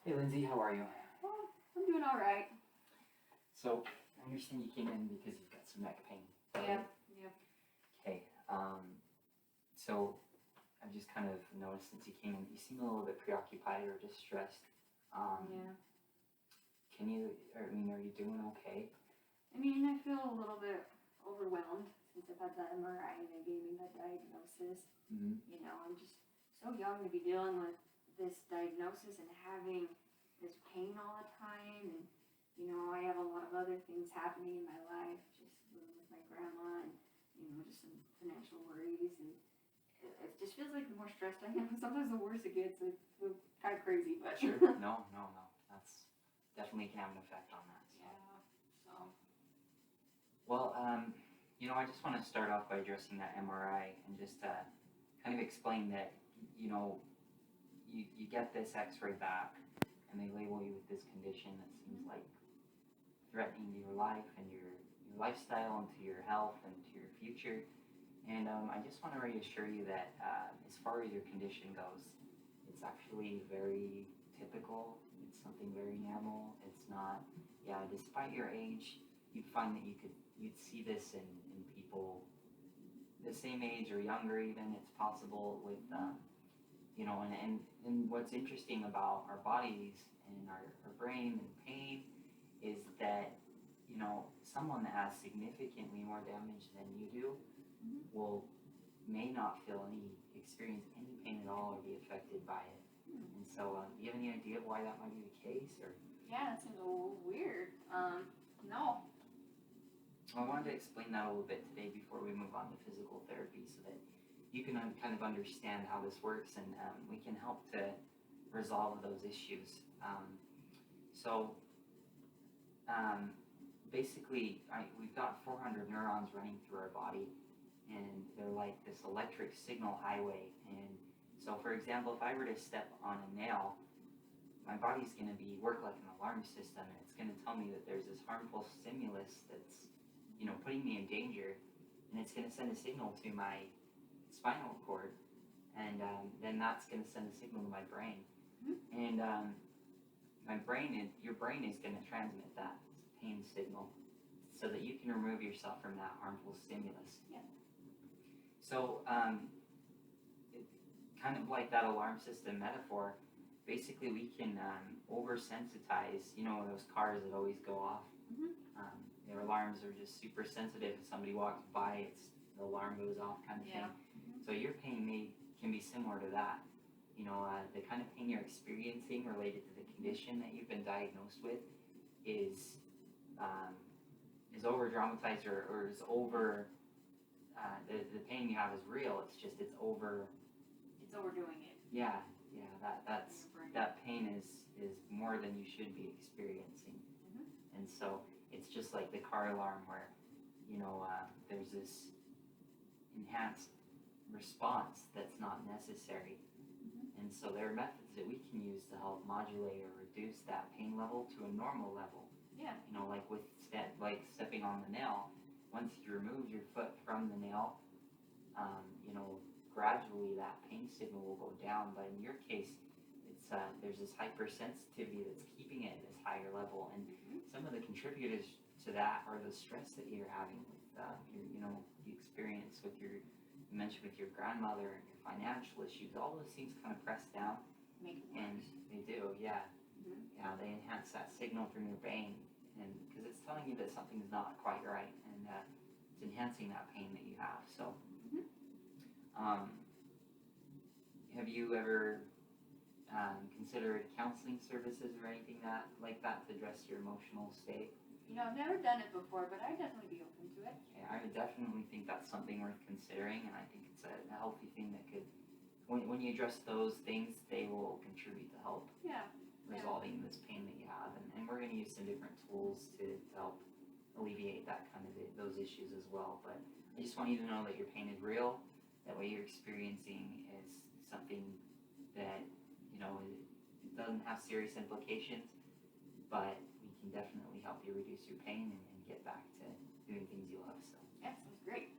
Hey Lindsay, how are you? Well, I'm doing all right. So, I understand you came in because you've got some neck pain. Yeah, yeah. Okay, so I've just kind of noticed since you came in, you seem a little bit preoccupied or distressed. Yeah. Are you doing okay? I mean, I feel a little bit overwhelmed since I've had that MRI and they gave me that diagnosis. Mm-hmm. You know, I'm just so young to be dealing with this diagnosis and having this pain all the time. And, you know, I have a lot of other things happening in my life, just living with my grandma and, you know, just some financial worries. And it just feels like the more stressed I am, sometimes the worse it gets. It's kind of crazy, but. Sure. No. That's definitely can have an effect on that. So. Yeah, so. Well, I just want to start off by addressing that MRI and just kind of explain that, you get this x-ray back and they label you with this condition that seems like threatening to your life and your lifestyle and to your health and to your future. And I just want to reassure you that as far as your condition goes, it's actually very typical. It's something very normal. It's not, despite your age, you'd find that you'd see this in people the same age or younger even. It's possible with, and what's interesting about our bodies and our brain and pain is that, someone that has significantly more damage than you do will may not experience any pain at all or be affected by it. And so, do you have any idea of why that might be the case? Or Yeah, it seems a little weird. No. I wanted to explain that a little bit today before we move on to physical therapy, so that you can kind of understand how this works, and we can help to resolve those issues. So, basically, we've got 400 neurons running through our body, and they're like this electric signal highway. And so, for example, if I were to step on a nail, my body's going to work like an alarm system, and it's going to tell me that there's this harmful stimulus that's, putting me in danger, and it's going to send a signal to my spinal cord, and then that's going to send a signal to my brain, and your brain is going to transmit that pain signal so that you can remove yourself from that harmful stimulus. Yeah. So, kind of like that alarm system metaphor, basically we can oversensitize, those cars that always go off. Their alarms are just super sensitive. If somebody walks by, the alarm goes off kind of thing. So your pain can be similar to that. The kind of pain you're experiencing related to the condition that you've been diagnosed with is over dramatized or is over. The pain you have is real. It's just it's over. It's overdoing it. Yeah. That pain is more than you should be experiencing, and so it's just like the car alarm where, there's this enhanced response that's not necessary, and so there are methods that we can use to help modulate or reduce that pain level to a normal level. Yeah. Like stepping on the nail. Once you remove your foot from the nail, gradually that pain signal will go down. But in your case, it's there's this hypersensitivity that's keeping it at this higher level, and some of the contributors to that are the stress that you're having with the experience with you mentioned with your grandmother and your financial issues. All those things kind of press down, Make it and worse. they do, yeah. Yeah, they enhance that signal from your brain, and because it's telling you that something's not quite right, and it's enhancing that pain that you have. So, have you ever considered counseling services or anything like that to address your emotional state? I've never done it before, but I'd definitely be open to it. Yeah, I would definitely think that's something worth considering, and I think it's a healthy thing that could, when you address those things, they will contribute to help resolving this pain that you have, and we're going to use some different tools to help alleviate that kind of those issues as well. But I just want you to know that your pain is real, that what you're experiencing is something that it doesn't have serious implications, but we can definitely help you reduce your pain and get back to doing things you love. So Yeah, sounds great.